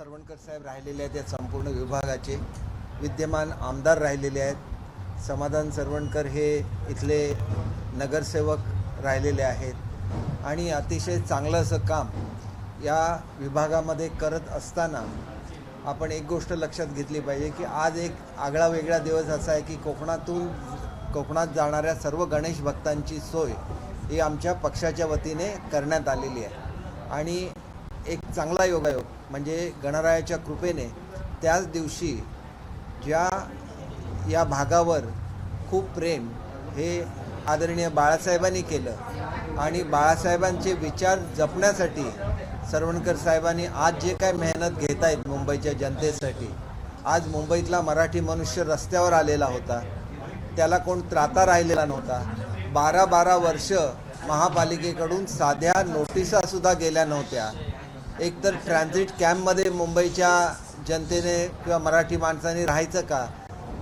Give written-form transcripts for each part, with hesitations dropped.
सरवणकर साहेब राहिलेले आहेत या संपूर्ण विभागाचे. विद्यमान आमदार राहिलेले आहेत. समाधान सरवणकर हे इथले नगरसेवक राहिलेले आहेत आणि अतिशय चांगलं असं काम या विभागामध्ये करत असताना आपण एक गोष्ट लक्षात घेतली पाहिजे की आज एक आगळा वेगळा दिवस असा आहे की कोकणात जाणाऱ्या सर्व गणेश भक्तांची सोय ही आमच्या पक्षाच्या वतीने करण्यात आलेली आहे आणि एक चांगला योगायोग म्हणजे गणरायाच्या कृपेने त्याच दिवशी या भागावर खूप प्रेम हे आदरणीय बाळासाहेबांनी केलं आणि बाळासाहेबांचे विचार जपण्यासाठी सरवणकर साहेबांनी आज जे काय मेहनत घेत आहेत मुंबईच्या जनतेसाठी, आज मुंबईतला मराठी मनुष्य रस्त्यावर आलेला होता, त्याला कोण त्राता राहिलेला नव्हता. 12 वर्ष महापालिकेकडून साध्या नोटिसासुद्धा गेल्या नव्हत्या. एकतर ट्रान्झिट कॅम्पमध्ये मुंबईच्या जनतेने किंवा मराठी माणसांनी राहायचं का,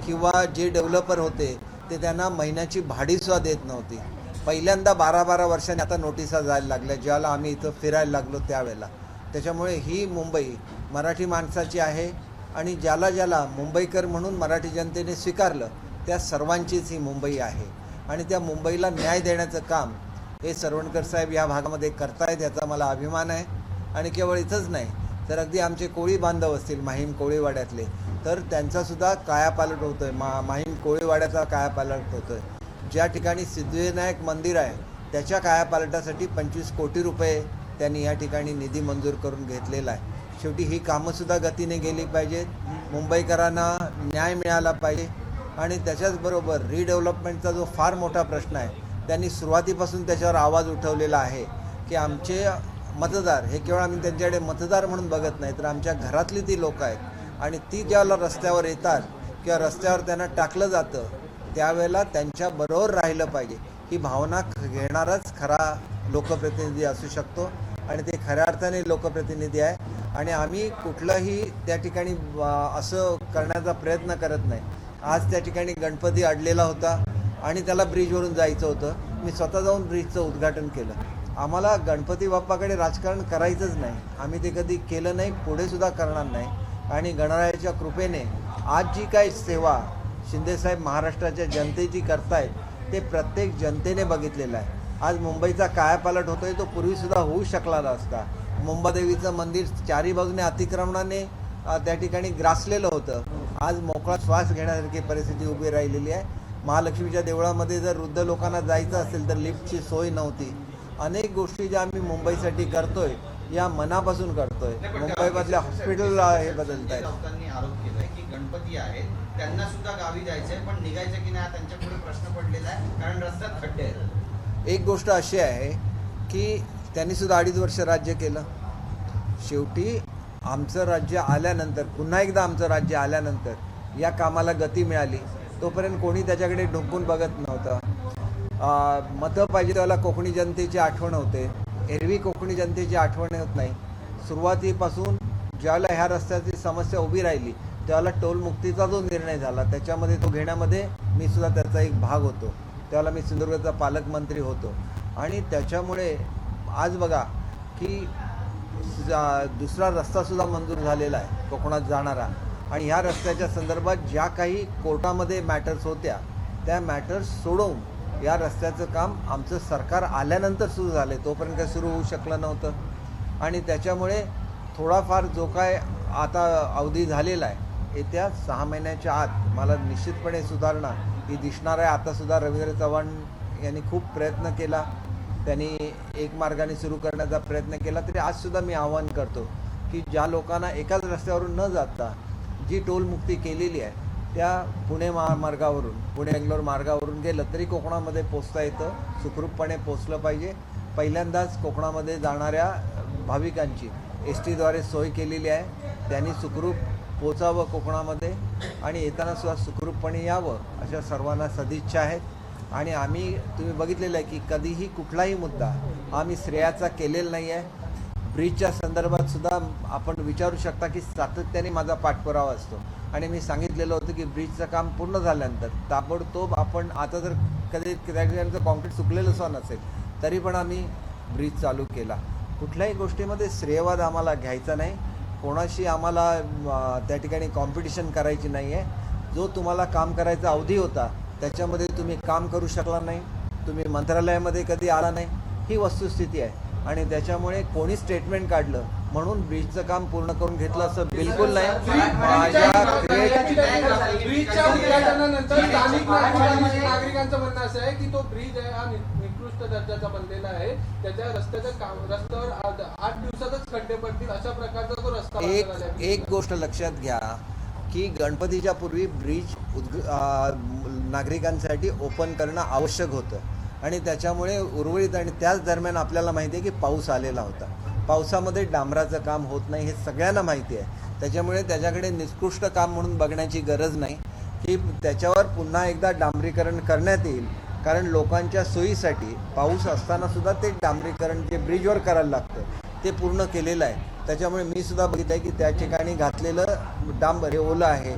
किंवा जे डेव्हलपर होते ते त्यांना महिन्याची भाडीसुद्धा देत नव्हती. पहिल्यांदा 12 वर्षांनी आता नोटिसा जायला लागल्या ज्याला आम्ही इथं फिरायला लागलो त्यावेळेला. त्याच्यामुळे ही मुंबई मराठी माणसाची आहे आणि ज्याला मुंबईकर म्हणून मराठी जनतेने स्वीकारलं त्या सर्वांचीच ही मुंबई आहे आणि त्या मुंबईला न्याय देण्याचं काम हे सरवणकर साहेब या भागामध्ये करतायत याचा मला अभिमान आहे. आणि केवळ इथंच नाही तर अगदी आमचे कोळी बांधव असतील माहीम कोळीवाड्यातले तर त्यांचासुद्धा कायापालट होतो आहे. माहीम कोळीवाड्याचा कायापालट होतो आहे. ज्या ठिकाणी सिद्धिविनायक मंदिर आहे त्याच्या कायापालटासाठी 25 कोटी रुपये त्यांनी या ठिकाणी निधी मंजूर करून घेतलेला आहे. शेवटी ही कामंसुद्धा गतीने गेली पाहिजेत, मुंबईकरांना न्याय मिळाला पाहिजे आणि त्याच्याचबरोबर रिडेव्हलपमेंटचा जो फार मोठा प्रश्न आहे त्यांनी सुरुवातीपासून त्याच्यावर आवाज उठवलेला आहे की आमचे मतदार हे केवळ आम्ही त्यांच्याकडे मतदार म्हणून बघत नाही तर आमच्या घरातली ती लोक आहेत आणि ती ज्यावेळेला रस्त्यावर येतात किंवा रस्त्यावर त्यांना टाकलं जातं त्यावेळेला त्यांच्याबरोबर राहिलं पाहिजे. ही भावना घेणाराच खरा लोकप्रतिनिधी असू शकतो आणि ते खऱ्या अर्थाने लोकप्रतिनिधी आहे आणि आम्ही कुठलंही त्या ठिकाणी असं करण्याचा प्रयत्न करत नाही. आज त्या ठिकाणी गणपती अडलेला होता आणि त्याला ब्रिजवरून जायचं होतं. मी स्वतः जाऊन ब्रिजचं उद्घाटन केलं. आम्हाला गणपती बाप्पाकडे राजकारण करायचंच नाही, आम्ही ते कधी केलं नाही, पुढेसुद्धा करणार नाही. आणि गणरायाच्या कृपेने आज जी काही सेवा शिंदेसाहेब महाराष्ट्राच्या जनतेची करतायत ते प्रत्येक जनतेने बघितलेलं आहे. आज मुंबईचा कायापालट होतो आहे तो पूर्वीसुद्धा होऊ शकला नसता. मुंबादेवीचं मंदिर चारी बाजूने अतिक्रमणाने त्या ठिकाणी ग्रासलेलं होतं. आज मोकळा श्वास घेण्यासारखी परिस्थिती उभी राहिलेली आहे. महालक्ष्मीच्या देवळामध्ये जर वृद्ध लोकांना जायचं असेल तर लिफ्टची सोय नव्हती. अनेक गोष्टी ज्या आम्ही मुंबईसाठी करतोय या मनापासून करतोय. मुंबईमधल्या हॉस्पिटल हे बदलत आहेत. लोकांनी आरोप केलाय की गणपती आहेत त्यांना सुद्धा गावी जायचंय पण निघायचं की नाही त्यांच्या पुढे प्रश्न पडलेला आहे कारण रस्त्यात खड्डे आहेत. एक गोष्ट अशी आहे की त्यांनी सुद्धा 2.5 वर्ष राज्य केलं. शेवटी आमचं राज्य आल्यानंतर पुन्हा एकदा आमचं राज्य आल्यानंतर या कामाला गती मिळाली. तोपर्यंत कोणी त्याच्याकडे ढोकून बघत नव्हतं. मतं पाहिजे त्याला कोकणी जनतेची आठवण होते. एरवी कोकणी जनतेची आठवण होत नाही. सुरुवातीपासून ज्यावेळेला ह्या रस्त्याची समस्या उभी राहिली त्यावेळेला टोलमुक्तीचा जो निर्णय झाला त्याच्यामध्ये तो घेण्यामध्ये मी सुद्धा त्याचा एक भाग होतो. त्यावेळेला मी सिंधुदुर्गचा पालकमंत्री होतो आणि त्याच्यामुळे आज बघा की दुसरा रस्तासुद्धा मंजूर झालेला आहे कोकणात जाणारा आणि ह्या रस्त्याच्या संदर्भात ज्या काही कोर्टामध्ये मॅटर्स होत्या त्या मॅटर्स सोडवून या रस्त्याचं काम आमचं सरकार आल्यानंतर सुरू झालं आहे. तोपर्यंत काही सुरू होऊ शकलं नव्हतं आणि त्याच्यामुळे थोडाफार जो काय आता अवधी झालेला आहे येत्या 6 महिन्याच्या आत मला निश्चितपणे सुधारणा ही दिसणार आहे. आतासुद्धा रवींद्र चव्हाण यांनी खूप प्रयत्न केला, त्यांनी एक मार्गाने सुरू करण्याचा प्रयत्न केला. तरी आजसुद्धा मी आवाहन करतो की ज्या लोकांना एकाच रस्त्यावरून न जाता जी टोलमुक्ती केलेली आहे त्या पुणे महामार्गावरून पुणे बेंगलोर मार्गावरून गेलं तरी कोकणामध्ये पोचता येतं. सुखरूपपणे पोचलं पाहिजे. पहिल्यांदाच कोकणामध्ये जाणाऱ्या भाविकांची एस टीद्वारे सोय केलेली आहे. त्यांनी सुखरूप पोचावं कोकणामध्ये आणि येतानासुद्धा सुखरूपपणे यावं अशा सर्वांना सदिच्छा आहेत. आणि आम्ही तुम्ही बघितलेलं आहे की कधीही कुठलाही मुद्दा आम्ही श्रेयाचा केलेला नाही आहे. ब्रिजच्या संदर्भात सुद्धा आपण विचारू शकता की सातत्याने माझा पाठपुरावा असतो आणि मी सांगितलेलं होतं की ब्रिजचं काम पूर्ण झाल्यानंतर ताबडतोब आपण आता जर कधी त्या ठिकाणचं कॉन्क्रीट सुकलेलं सुद्धा नसेल तरी पण आम्ही ब्रिज चालू केला. कुठल्याही गोष्टीमध्ये श्रेयवाद आम्हाला घ्यायचा नाही. कोणाशी आम्हाला त्या ठिकाणी कॉम्पिटिशन करायची नाही आहे. जो तुम्हाला काम करायचा अवधी होता त्याच्यामध्ये तुम्ही काम करू शकला नाही, तुम्ही मंत्रालयामध्ये कधी आला नाही, ही वस्तुस्थिती आहे. आणि त्याच्यामुळे कोणी स्टेटमेंट काढलं म्हणून ब्रिजचं काम पूर्ण करून घेतलं असं बिलकुल नाही. ब्रिजच्या उद्घाटनानंतर स्थानिक नागरिकांचं म्हणणं असं आहे की तो ब्रिज आहे हा निकृष्ट दर्जाचा बनलेला आहे, त्याच्या रस्त्यावर 8 दिवसातच खड्डे पडतील अशा प्रकारचा तो रस्ता एक गोष्ट लक्षात घ्या की गणपतीच्या पूर्वी ब्रिज नागरिकांसाठी ओपन करणं आवश्यक होतं आणि त्याच्यामुळे उर्वरित आणि त्याच दरम्यान आपल्याला माहिती आहे की पाऊस आलेला होता. पावसामध्ये डांबराचं काम होत नाही हे सगळ्यांना माहिती आहे. त्याच्यामुळे त्याच्याकडे निकृष्ट काम म्हणून बघण्याची गरज नाही की त्याच्यावर पुन्हा एकदा डांबरीकरण करण्यात येईल, कारण लोकांच्या सोयीसाठी पाऊस असताना सुद्धा ते डांबरीकरण जे ब्रिजवर करायला लागतं ते पूर्ण केलेलं आहे. त्याच्यामुळे मी सुद्धा बघितलं आहे की त्या ठिकाणी घातलेलं डांबर हे ओलं आहे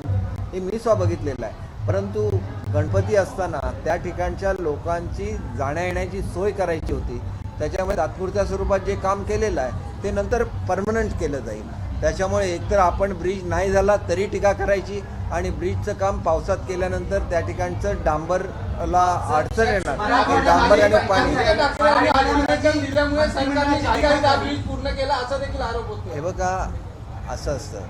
हे मी सुद्धा बघितलेलं आहे. परंतु गणपती असताना त्या ठिकाणच्या लोकांची जाण्या येण्याची सोय करायची होती. त्याच्यामुळे तात्पुरत्या स्वरूपात जे काम केलेलं आहे ते नंतर परमनंट केलं जाईल. त्याच्यामुळे एकतर आपण ब्रिज नाही झाला तरी टीका करायची आणि ब्रिजचं काम पावसात केल्यानंतर त्या ठिकाणचं डांबरला अडचण येणार, डांबर आणि पाणी. पूर्ण केला असा देखील आरोप होतो. हे बघा, असं असतं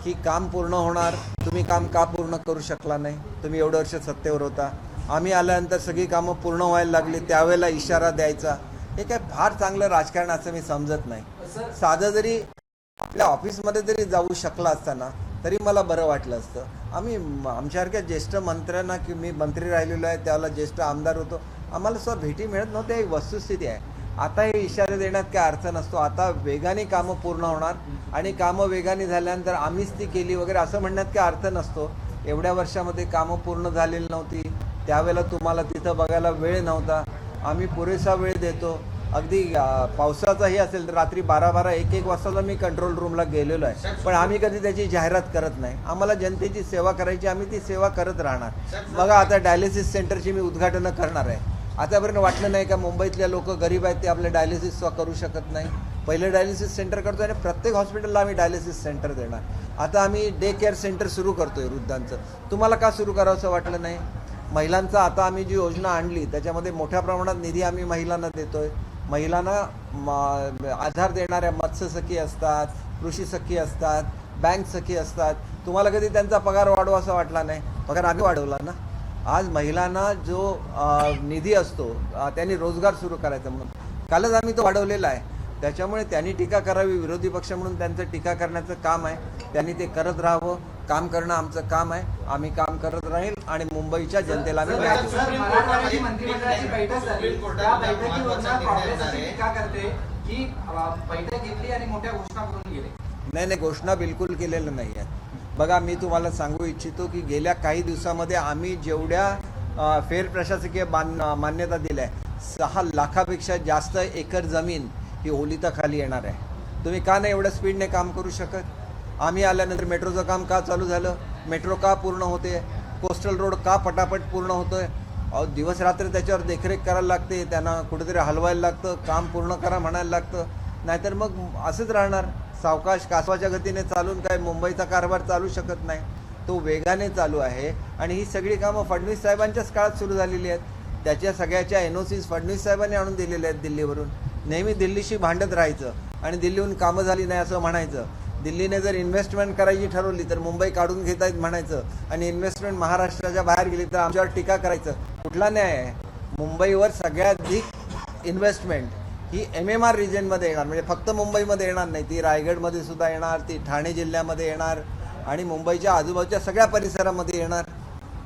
की काम पूर्ण होणार, तुम्ही काम का पूर्ण करू शकला नाही? तुम्ही एवढं वर्ष सत्तेवर होता, आम्ही आल्यानंतर सगळी कामं पूर्ण व्हायला लागली, त्यावेळेला इशारा द्यायचा, हे काय फार चांगलं राजकारण असं मी समजत नाही. साधं जरी आपल्या ऑफिसमध्ये जरी जाऊ शकला असताना तरी मला बरं वाटलं असतं. आम्ही आमच्यासारख्या ज्येष्ठ मंत्र्यांना, की मी मंत्री राहिलेलो आहे त्यावेळेला ज्येष्ठ आमदार होतो, आम्हाला सुद्धा भेटी मिळत नव्हत्या. ही वस्तुस्थिती आहे. आता हे इशारे देण्यात काय अर्थ नसतो. आता वेगाने कामं पूर्ण होणार आणि कामं वेगाने झाल्यानंतर आम्हीच ती केली वगैरे असं म्हणण्यात काय अर्थ नसतो. एवढ्या वर्षामध्ये कामं पूर्ण झालेली नव्हती, त्यावेळेला तुम्हाला तिथं बघायला वेळ नव्हता. आम्ही पुरेसा वेळ देतो. अगदी पावसाचाही असेल तर रात्री 12-12, 1-1 वाजता मी कंट्रोल रूमला गेलेलो आहे, पण आम्ही कधी त्याची जाहिरात करत नाही. आम्हाला जनतेची सेवा करायची, आम्ही ती सेवा करत राहणार. बघा, आता डायलिसिस सेंटरची मी उद्घाटनं करणार आहे. आतापर्यंत वाटलं नाही का मुंबईतल्या लोक गरीब आहेत ते आपले डायलिसिस करू शकत नाही? पहिलं डायलिसिस सेंटर करतो आणि प्रत्येक हॉस्पिटलला आम्ही डायलिसिस सेंटर देणार. आता आम्ही डे केअर सेंटर सुरू करतोय वृद्धांचं. तुम्हाला का सुरू करावं असं वाटलं नाही? महिलांचा आता आम्ही जी योजना आणली त्याच्यामध्ये मोठ्या प्रमाणात निधी आम्ही महिलांना देतोय. महिलांना आधार देणाऱ्या मत्स्यसखी असतात, कृषी सखी असतात, बँक सखी असतात. तुम्हाला कधी त्यांचा पगार वाढवा असं वाटला नाही? पगार आम्ही वाढवला ना. आज महिलांना जो निधी असतो त्यांनी रोजगार सुरू करायचा म्हणून कालच आम्ही तो वाढवलेला आहे. त्याच्यामुळे त्यांनी टीका करावी, विरोधी पक्ष म्हणून त्यांचं टीका करण्याचं काम आहे. त्यांनी ते करत राहावं. काम करणं आमचं काम आहे. आम्ही काम करत राहील आणि मुंबईच्या जनतेला आम्ही न्याय देऊ. मंत्रिमंडळाची बैठक झाली, त्या बैठकीवरून काँग्रेस अशी टीका करते की बैठक घेतली आणि मोठ्या घोषणा करून गेले. नाही, घोषणा बिलकुल केलेलं नाही आहे. बघा, मी तुम्हाला सांगू इच्छितो की गेल्या काही दिवसामध्ये आम्ही जेवढ्या फेर प्रशासकीय मान्यता दिल्या 6 लाखापेक्षा जास्त एकर जमीन ही ओलिताखाली येणार आहे. तुम्ही का नाही एवढ्या स्पीडने काम करू शकत? आम्ही आल्यानंतर मेट्रोचं काम का चालू झालं? मेट्रो का पूर्ण होते? कोस्टल रोड का पटापट पूर्ण होतोय? दिवस रात्र त्याच्यावर देखरेख करायला लागते, त्यांना कुठेतरी हलवायला लागतं, काम पूर्ण करा म्हणायला लागतं. नाहीतर मग असंच राहणार. सावकाश कासवाच्या गतीने चालून काय मुंबईचा कारभार चालू शकत नाही. तो वेगाने चालू आहे आणि ही सगळी कामं फडणवीस साहेबांच्याच काळात सुरू झालेली आहेत. त्याच्या सगळ्याच्या NOCs फडणवीस साहेबांनी आणून दिलेल्या आहेत दिल्लीवरून. नेहमी दिल्लीशी भांडत राहायचं आणि दिल्लीहून कामं झाली नाही असं म्हणायचं. दिल्लीने जर इन्व्हेस्टमेंट करायची ठरवली तर मुंबई काढून घेत आहेत म्हणायचं आणि इन्व्हेस्टमेंट महाराष्ट्राच्या बाहेर गेली तर आमच्यावर टीका करायचं. कुठला न्याय आहे? मुंबईवर सगळ्यात अधिक इन्व्हेस्टमेंट ही MMR रिजनमध्ये येणार, म्हणजे फक्त मुंबईमध्ये येणार नाही, ती रायगडमध्ये सुद्धा येणार, ती ठाणे जिल्ह्यामध्ये येणार आणि मुंबईच्या आजूबाजूच्या सगळ्या परिसरामध्ये येणार.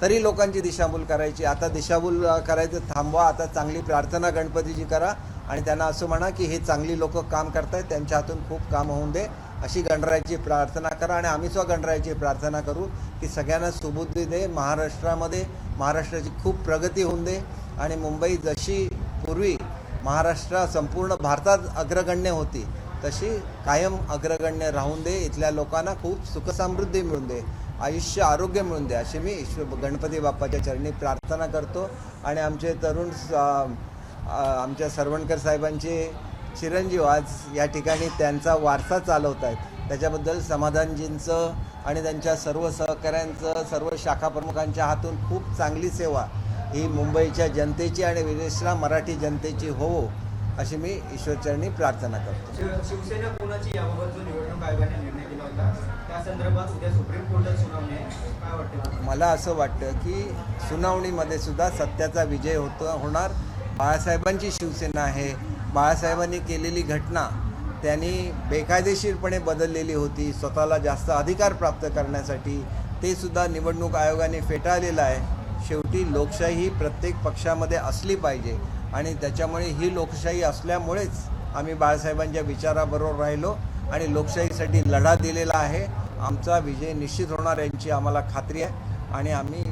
तरी लोकांची दिशाभूल करायची. आता दिशाभूल करायचं थांबवा. आता चांगली प्रार्थना गणपतीची करा आणि त्यांना असं म्हणा की हे चांगली लोक काम करतायत, त्यांच्या हातून खूप काम होऊन दे अशी गणरायाची प्रार्थना करा. आणि आम्ही सुद्धा गणरायाची प्रार्थना करू की सगळ्यांना सुबुद्धी दे, महाराष्ट्रामध्ये महाराष्ट्राची खूप प्रगती होऊन दे आणि मुंबई जशी पूर्वी महाराष्ट्र संपूर्ण भारतात अग्रगण्य होती तशी कायम अग्रगण्य राहून दे. इथल्या लोकांना खूप सुखसमृद्धी मिळून दे, आयुष्य आरोग्य मिळून दे अशी मी गणपती बाप्पाच्या चरणी प्रार्थना करतो. आणि आमचे तरुण आमच्या सरवणकर साहेबांचे चिरंजीव आज या ठिकाणी त्यांचा वारसा चालवत आहेत. त्याच्याबद्दल समाधानजींचं आणि त्यांच्या सर्व सहकाऱ्यांचं, सर्व शाखा प्रमुखांच्या हातून खूप चांगली सेवा ही मुंबईच्या जनतेची आणि विशेषतः मराठी जनतेची होवो अशी मी ईश्वरचरणी प्रार्थना करतो. शिवसेना कोणाची याबाबत जो निवडणूक आयोगाने निर्णय दिला होता त्या संदर्भात उद्या सुप्रीम कोर्टात सुनावणी आहे, काय वाटतं? मला असं वाटतं की सुनावणीमध्ये सुद्धा सत्याचा विजय होणार. बाळासाहेबांची शिवसेना आहे. बाळासाहेबांनी केलेली घटना त्यांनी बेकायदेशीरपणे बदललेली होती स्वतःला जास्त अधिकार प्राप्त करण्यासाठी. ते सुद्धा निवडणूक आयोगाने फेटाळलेलं आहे. शेवटी लोकशाही ही प्रत्येक पक्षामध्ये असली पाहिजे आणि त्याच्यामुळे ही लोकशाही असल्यामुळेच आम्ही बाळासाहेबांच्या विचाराबरोबर राहिलो आणि लोकशाहीसाठी लढा दिलेला आहे. आमचा विजय निश्चित होणार यांची आम्हाला खात्री आहे आणि आम्ही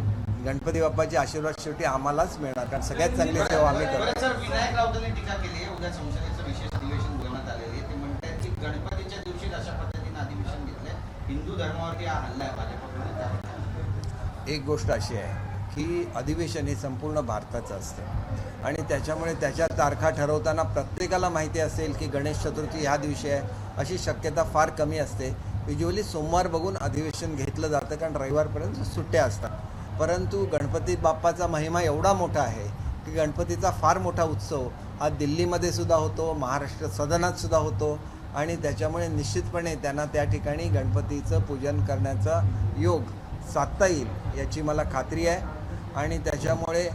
गणपती बाप्पाचे आशीर्वाद शेवटी आम्हालाच मिळणार, कारण सगळ्यात चांगली सेवा आम्ही करतो. सर, विनायक राऊतांनी टीका केली आहे. उद्या संसदेचं विशेष अधिवेशन बोलवण्यात आलेलं आहे. ते म्हणतात की गणपतीच्या दिवशीच अशा पद्धतीने अधिवेशन घेतलंय, हिंदू धर्मावरती हा हल्ला आहे भाजपकडून. एक गोष्ट अशी आहे की अधिवेशन हे संपूर्ण भारताचं असतं आणि त्याच्यामुळे त्याच्या तारखा ठरवताना प्रत्येकाला माहिती असेल की गणेश चतुर्थी ह्या दिवशी आहे अशी शक्यता फार कमी असते. युज्युअली सोमवार बघून अधिवेशन घेतलं जातं कारण रविवारपर्यंत सुट्ट्या असतात. परंतु गणपती बाप्पाचा महिमा एवढा मोठा आहे की गणपतीचा फार मोठा उत्सव हा दिल्लीमध्ये सुद्धा होतो, महाराष्ट्र सदनात सुद्धा होतो आणि त्याच्यामुळे निश्चितपणे त्यांना त्या ठिकाणी गणपतीचं पूजन करण्याचा योग साधता येईल याची मला खात्री आहे. आणि त्याच्यामुळे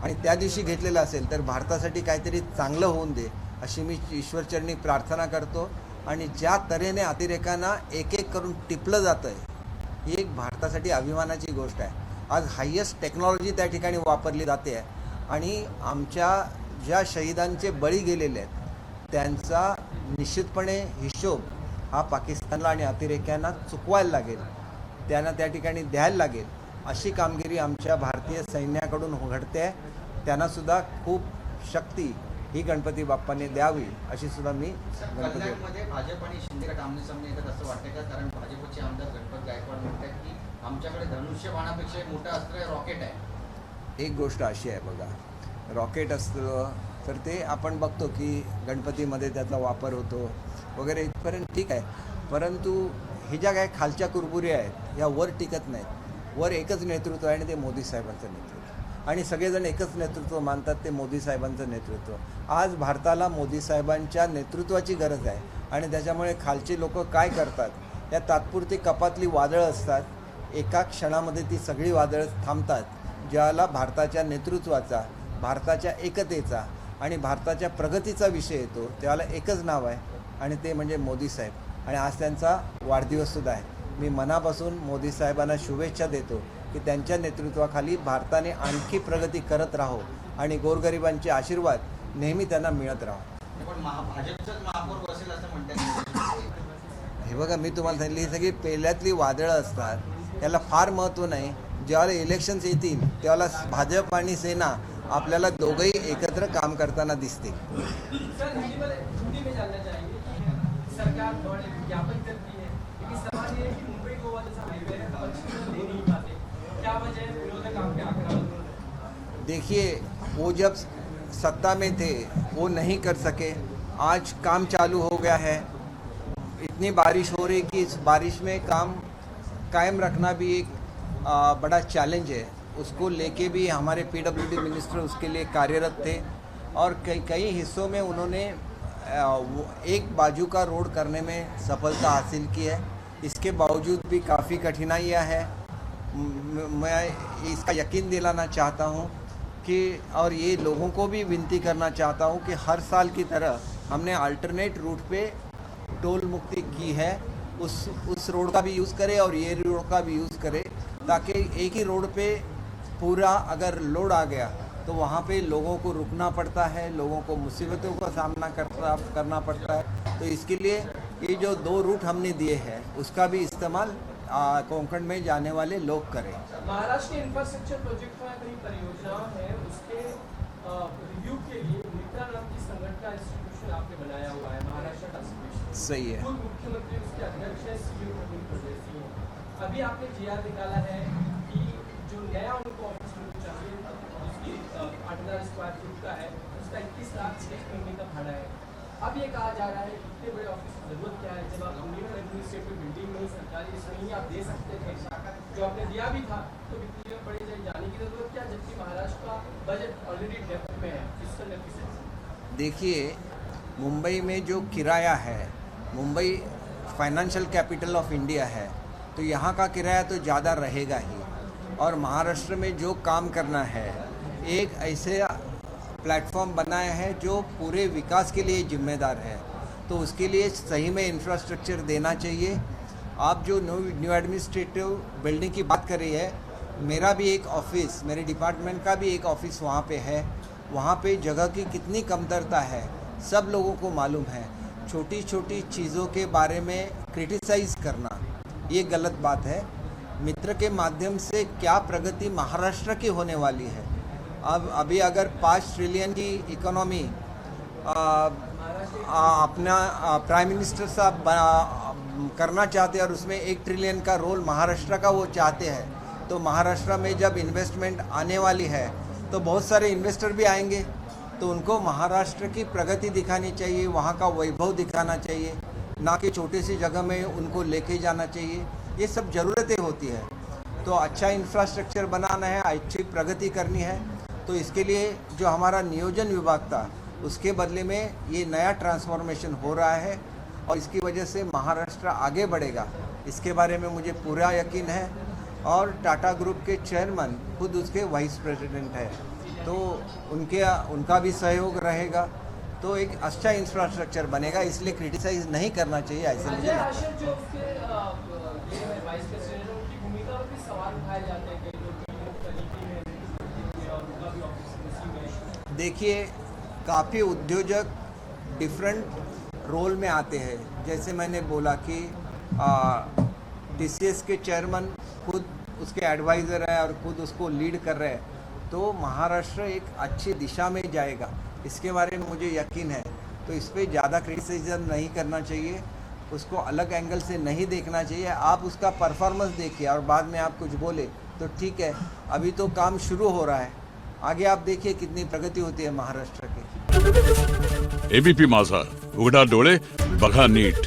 आणि त्या दिवशी घेतलेलं असेल तर भारतासाठी काहीतरी चांगलं होऊन दे अशी मी ईश्वरचरणी प्रार्थना करतो. आणि ज्या तऱ्हेने अतिरेकांना एक एक करून टिपलं जातं आहे ही एक भारतासाठी अभिमानाची गोष्ट आहे. आज हायेस्ट टेक्नॉलॉजी त्या ठिकाणी वापरली जाते आहे आणि आमच्या ज्या शहीदांचे बळी गेलेले आहेत त्यांचा निश्चितपणे हिशोब हा पाकिस्तानला आणि अतिरेक्यांना चुकवायला लागेल, त्यांना त्या ठिकाणी द्यायला लागेल. अशी कामगिरी आमच्या भारतीय सैन्याकडून घडते आहे. त्यांनासुद्धा खूप शक्ती ही गणपती बाप्पाने द्यावी अशी सुद्धा मी गणपती. कल्याणमध्ये भाजप आणि शिंदे गट आमने सामने येतात असं वाटतं का? कारण भाजपचे आमदार गणपत गायकवाड म्हणतात की आमच्याकडे धनुष्य बाणापेक्षा मोठं अस्त्र रॉकेट आहे. एक गोष्ट अशी आहे बघा, रॉकेट असतं तर ते आपण बघतो की गणपतीमध्ये त्याचा वापर होतो वगैरे इथपर्यंत ठीक आहे. परंतु हे ज्या काही खालच्या कुरबुरी आहेत ह्या वर टिकत नाहीत. वर एकच नेतृत्व आहे आणि ते मोदी साहेबांचं नेतृत्व आणि सगळेजण एकच नेतृत्व मानतात, ते मोदी साहेबांचं नेतृत्व. आज भारताला मोदी साहेबांच्या नेतृत्वाची गरज आहे आणि त्याच्यामुळे खालचे लोक काय करतात या तात्पुरती कपातली वादळं असतात, एका क्षणामध्ये ती सगळी वादळं थांबतात. ज्याला भारताच्या नेतृत्वाचा, भारताच्या एकतेचा आणि भारताच्या प्रगतीचा विषय येतो त्याला एकच नाव आहे आणि ते म्हणजे मोदी साहेब. आणि आज त्यांचा वाढदिवससुद्धा आहे. मी मनापासून मोदी साहेबांना शुभेच्छा देतो की त्यांच्या नेतृत्वाखाली भारताने आणखी प्रगती करत राहो आणि गोरगरिबांचे आशीर्वाद नेहमी त्यांना मिळत राहो. पण भाजपचंच महापौर बसेल असं म्हणतात. हे बघा, मी तुम्हाला सांगितलं ही सगळी पेल्यातली वादळं असतात, याला फार महत्त्व नाही. ज्यावेळेला इलेक्शन्स येतील त्यावेळेला भाजप आणि सेना आपल्याला दोघंही एकत्र काम करताना दिसतील. सरकार विज्ञापन करती है लेकिन सवाल ये है कि मुंबई गोवा जैसा हाईवे है पश्चिम ले नहीं पाते, क्या वजह है? विरोधक आपके आंकड़ा देखिए, वो जब सत्ता में थे वो नहीं कर सके. आज काम चालू हो गया है. इतनी बारिश हो रही कि इस बारिश में काम कायम रखना भी एक बड़ा चैलेंज है. उसको लेके भी हमारे पीडब्ल्यूडी मिनिस्टर उसके लिए कार्यरत थे और कई हिस्सों में उन्होंने एक बाजू का रोड करने में सफलता हासिल की है. इसके बावजूद भी काफ़ी कठिनाइयाँ हैं. मैं इसका यकीन दिलाना चाहता हूँ कि और ये लोगों को भी विनती करना चाहता हूँ कि हर साल की तरह हमने अल्टरनेट रूट पे टोल मुक्ति की है. उस रोड का भी यूज़ करें और ये रोड का भी यूज़ करें ताकि एक ही रोड पे पूरा अगर लोड आ गया तो वहाँ पे लोगों को रुकना पड़ता है, लोगों को मुसीबतों का सामना करना पड़ता है. तो इसके लिए ये जो 2 रूट हमने दिए हैं उसका भी इस्तेमाल कोंकण में जाने वाले लोग करें. महाराष्ट्र के इंफ्रास्ट्रक्चर प्रोजेक्ट में कई परियोजना है, उसके रिव्यू के लिए मित्रा नाम की संगठन का इंस्टीट्यूशन आपने बनाया हुआ है, महाराष्ट्र टास्क फोर्स. सही है. खुद मुख्यमंत्री उसके अध्यक्ष है, सीईओ प्रवीण परदेसी हैं. अभी आपने जीआर निकाला है कि जो नया उनको ऑफिस मिलना चाहिए उसकी 8,000 स्क्वायर फीट का है, उसका 21 लाख 6 महीने का भाड़ा है. अब ये कहा जा रहा है इतने बड़े ऑफिस की जरूरत क्या है, जब आप यूनियन एडमिनिस्ट्रेटिव बिल्डिंग में सरकारी इसमें ही आप दे सकते थे, जो आपने दिया भी था, तो इतनी बड़ी जाने की जरूरत क्या, जबकि महाराष्ट्र का बजट ऑलरेडी डेफिसिट में है, फिस्कल डेफिसिट। देखिए, मुंबई में जो किराया है, Mumbai financial capital of India है, तो यहाँ का किराया तो ज़्यादा रहेगा ही। और महाराष्ट्र में जो काम करना है, एक ऐसे प्लेटफॉर्म बनाया है जो पूरे विकास के लिए जिम्मेदार है, तो उसके लिए सही में इंफ्रास्ट्रक्चर देना चाहिए। आप जो न्यू एडमिनिस्ट्रेटिव बिल्डिंग की बात कर रही है, मेरा भी एक ऑफिस, मेरे डिपार्टमेंट का भी एक ऑफिस वहाँ पे है। वहाँ पे जगह की कितनी कमतरता है सब लोगों को मालूम है। छोटी छोटी चीज़ों के बारे में क्रिटिसाइज़ करना ये गलत बात है। मित्र के माध्यम से क्या प्रगति महाराष्ट्र की होने वाली है। अब अभी अगर 5 ट्रिलियन की इकोनॉमी अपना प्राइम मिनिस्टर साहब करना चाहते हैं और उसमें 1 ट्रिलियन का रोल महाराष्ट्र का वो चाहते हैं, तो महाराष्ट्र में जब इन्वेस्टमेंट आने वाली है तो बहुत सारे इन्वेस्टर भी आएंगे, तो उनको महाराष्ट्र की प्रगति दिखानी चाहिए, वहाँ का वैभव दिखाना चाहिए, ना कि छोटी सी जगह में उनको लेके जाना चाहिए। ये सब ज़रूरतें होती है। तो अच्छा इंफ्रास्ट्रक्चर बनाना है, अच्छी प्रगति करनी है, तो इसके लिए जो हमारा नियोजन विभाग था उसके बदले में ये नया ट्रांसफॉर्मेशन हो रहा है और इसकी वजह से महाराष्ट्र आगे बढ़ेगा, इसके बारे में मुझे पूरा यकीन है। और टाटा ग्रुप के चेयरमैन खुद उसके वाइस प्रेसिडेंट है, तो उनका भी सहयोग रहेगा, तो एक अच्छा इंफ्रास्ट्रक्चर बनेगा। इसलिए क्रिटिसाइज नहीं करना चाहिए, ऐसे मुझे लगता है। आशर जो उसके वाइस प्रेसिडेंट उनकी भूमिका पर भी सवाल उठाए जाते हैं कई लोग तरीके में, और उनका भी ऑफिस उसी में। देखिए, काफ़ी उद्योजक डिफरेंट रोल में आते हैं। जैसे मैंने बोला कि TCS के चेयरमैन खुद उसके एडवाइज़र है और खुद उसको लीड कर रहे हैं, तो महाराष्ट्र एक अच्छी दिशा में जाएगा, इसके बारे में मुझे यकीन है। तो इस पर ज़्यादा क्रिटिसिज्म नहीं करना चाहिए, उसको अलग एंगल से नहीं देखना चाहिए। आप उसका परफॉर्मेंस देखिए और बाद में आप कुछ बोले तो ठीक है, अभी तो काम शुरू हो रहा है, आगे आप देखिए कितनी प्रगति होती है महाराष्ट्र की। ABP माझा, उघडा डोळे बघा नीट।